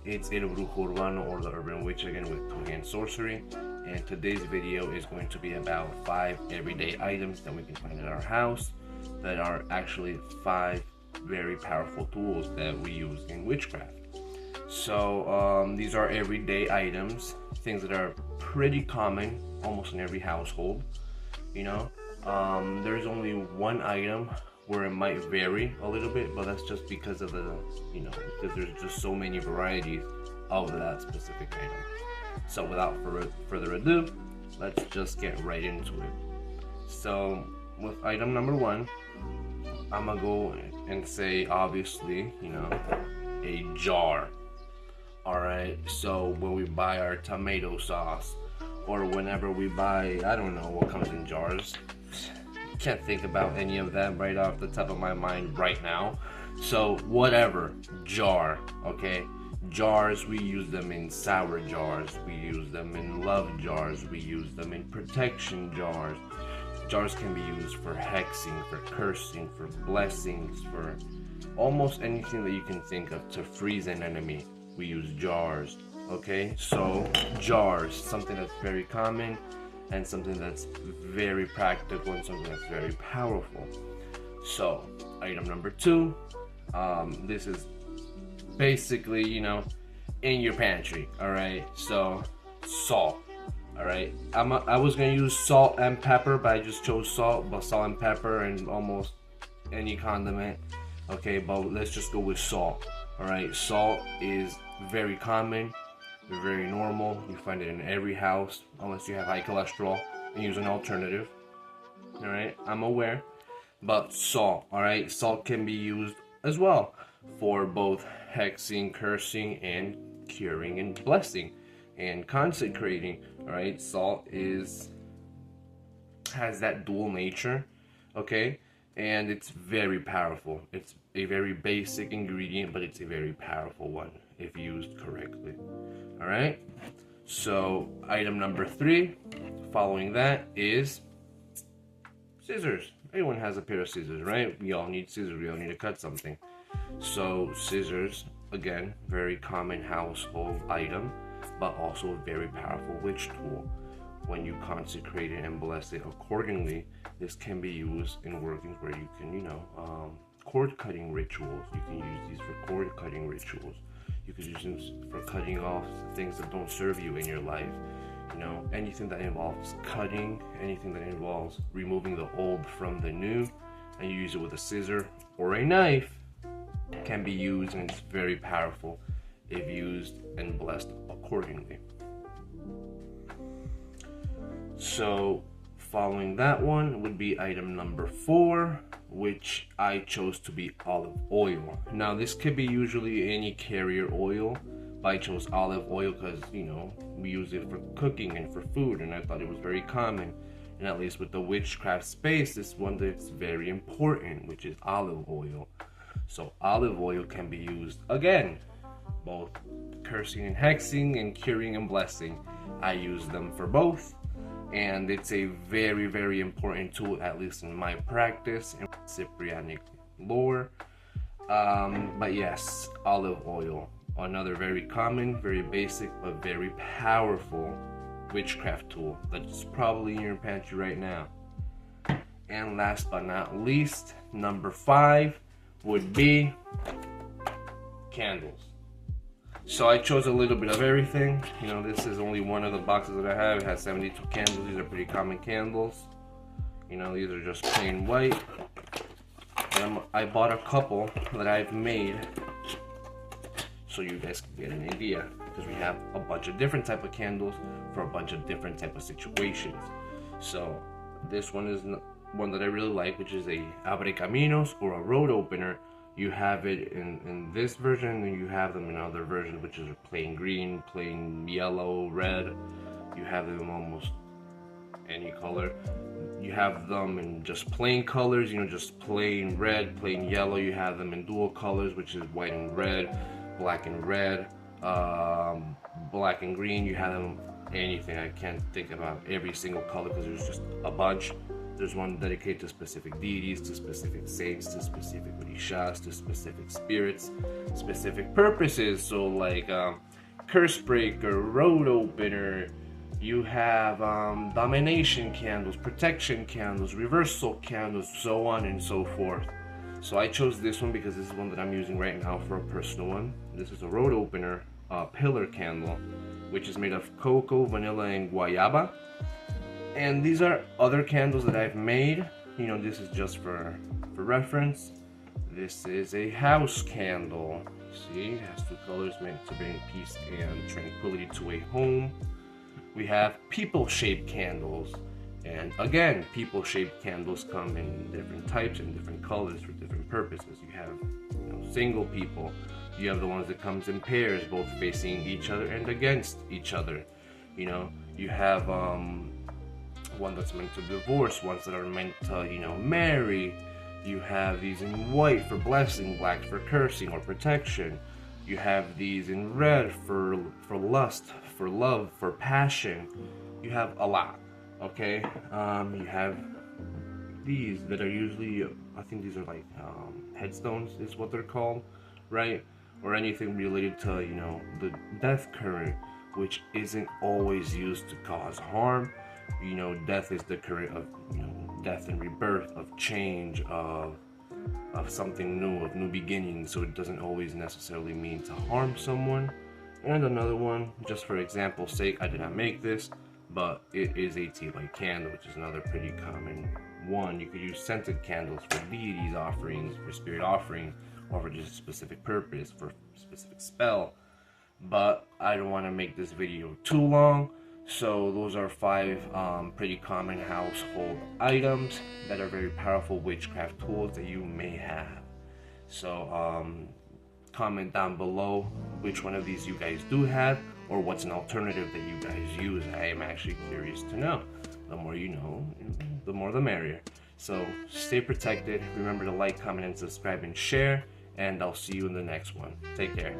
It's El Brujo Urbano, or the Urban Witch, again with two-hand sorcery. And today's video is going to be about 5 everyday items that we can find in our house that are actually 5 very powerful tools that we use in witchcraft. So these are everyday items, things that are pretty common almost in every household. You know, there's only one item where it might vary a little bit, but that's just because of the, because there's just so many varieties of that specific item. So without further ado, let's just get right into it. So with item number 1, I'm gonna go and say, obviously, a jar. Alright, so when we buy our tomato sauce, or whenever we buy, I don't know what comes in jars, can't think about any of that right off the top of my mind right now. So whatever, jar, okay? Jars, we use them in sour jars, we use them in love jars, we use them in protection jars. Jars can be used for hexing, for cursing, for blessings, for almost anything that you can think of to freeze an enemy. We use jars, okay? So jars, something that's very common and something that's very practical and something that's very powerful. So item number 2, this is basically, in your pantry, all right? So salt, all right? I was gonna use salt and pepper, but I just chose salt, but salt and pepper and almost any condiment, okay? But let's just go with salt, all right? Salt is very common, very normal. You find it in every house, unless you have high cholesterol and use an alternative, all right? I'm aware, but salt, all right? Salt can be used as well for both hexing, cursing, and curing and blessing and consecrating. All right, salt has that dual nature, okay, and it's very powerful. It's a very basic ingredient, but it's a very powerful one if used correctly. All right, so item number 3 following that is scissors. Everyone has a pair of scissors, right? We all need scissors. We all need to cut something. So scissors, again, very common household item, but also a very powerful witch tool. When you consecrate it and bless it accordingly, this can be used in workings where you can, cord cutting rituals. You can use these for cord cutting rituals. You could use them for cutting off things that don't serve you in your life. Anything that involves cutting, anything that involves removing the old from the new, and you use it with a scissor or a knife, can be used, and it's very powerful if used and blessed accordingly. So following that one would be item number 4, which I chose to be olive oil. Now this could be usually any carrier oil, but I chose olive oil because we use it for cooking and for food, and I thought it was very common, and at least with the witchcraft space, this one that's very important, which is olive oil. So olive oil can be used, again, both cursing and hexing and curing and blessing. I use them for both, and it's a very, very important tool, at least in my practice and Cyprianic lore. But yes, olive oil, another very common, very basic, but very powerful witchcraft tool that's probably in your pantry right now. And last but not least, number 5 would be candles. So I chose a little bit of everything. This is only one of the boxes that I have. It has 72 candles. These are pretty common candles. These are just plain white. And I bought a couple that I've made so you guys can get an idea, because we have a bunch of different type of candles for a bunch of different type of situations. So this one is one that I really like, which is a abre caminos, or a road opener. You have it in this version, and you have them in other versions, which is plain green, plain yellow, red. You have them almost any color. You have them in just plain colors, just plain red, plain yellow. You have them in dual colors, which is white and red, black and red, black and green. You have them anything. I can't think about every single color because there's just a bunch. There's one dedicated to specific deities, to specific saints, to specific orishas, to specific spirits, specific purposes. So like curse breaker, road opener. You have domination candles, protection candles, reversal candles, so on and so forth. So I chose this one because this is one that I'm using right now for a personal one. This is a road opener pillar candle, which is made of cocoa, vanilla, and guayaba. And these are other candles that I've made. You know, this is just for reference. This is a house candle. See, it has 2 colors meant to bring peace and tranquility to a home. We have people-shaped candles, and again, people-shaped candles come in different types and different colors for different purposes. You have, you know, single people. You have the ones that comes in pairs, both facing each other and against each other. You know, you have one that's meant to divorce, ones that are meant to, you know, marry. You have these in white for blessing, black for cursing or protection. You have these in red for lust, for love, for passion. You have a lot, okay? You have these that are usually, I think these are like headstones is what they're called, right? Or anything related to, you know, the death current, which isn't always used to cause harm. You know, death is the current of, you know, death and rebirth, of change, of something new, of new beginnings, so it doesn't always necessarily mean to harm someone. And another one, just for example's sake, I did not make this, but it is a tea light candle, which is another pretty common one. You could use scented candles for deities offerings, for spirit offerings, or for just a specific purpose, for a specific spell. But I don't want to make this video too long. So those are 5 pretty common household items that are very powerful witchcraft tools that you may have. So comment down below which one of these you guys do have, or what's an alternative that you guys use. I am actually curious to know. The more you know, the more the merrier. So stay protected. Remember to like, comment, and subscribe and share. And I'll see you in the next one. Take care.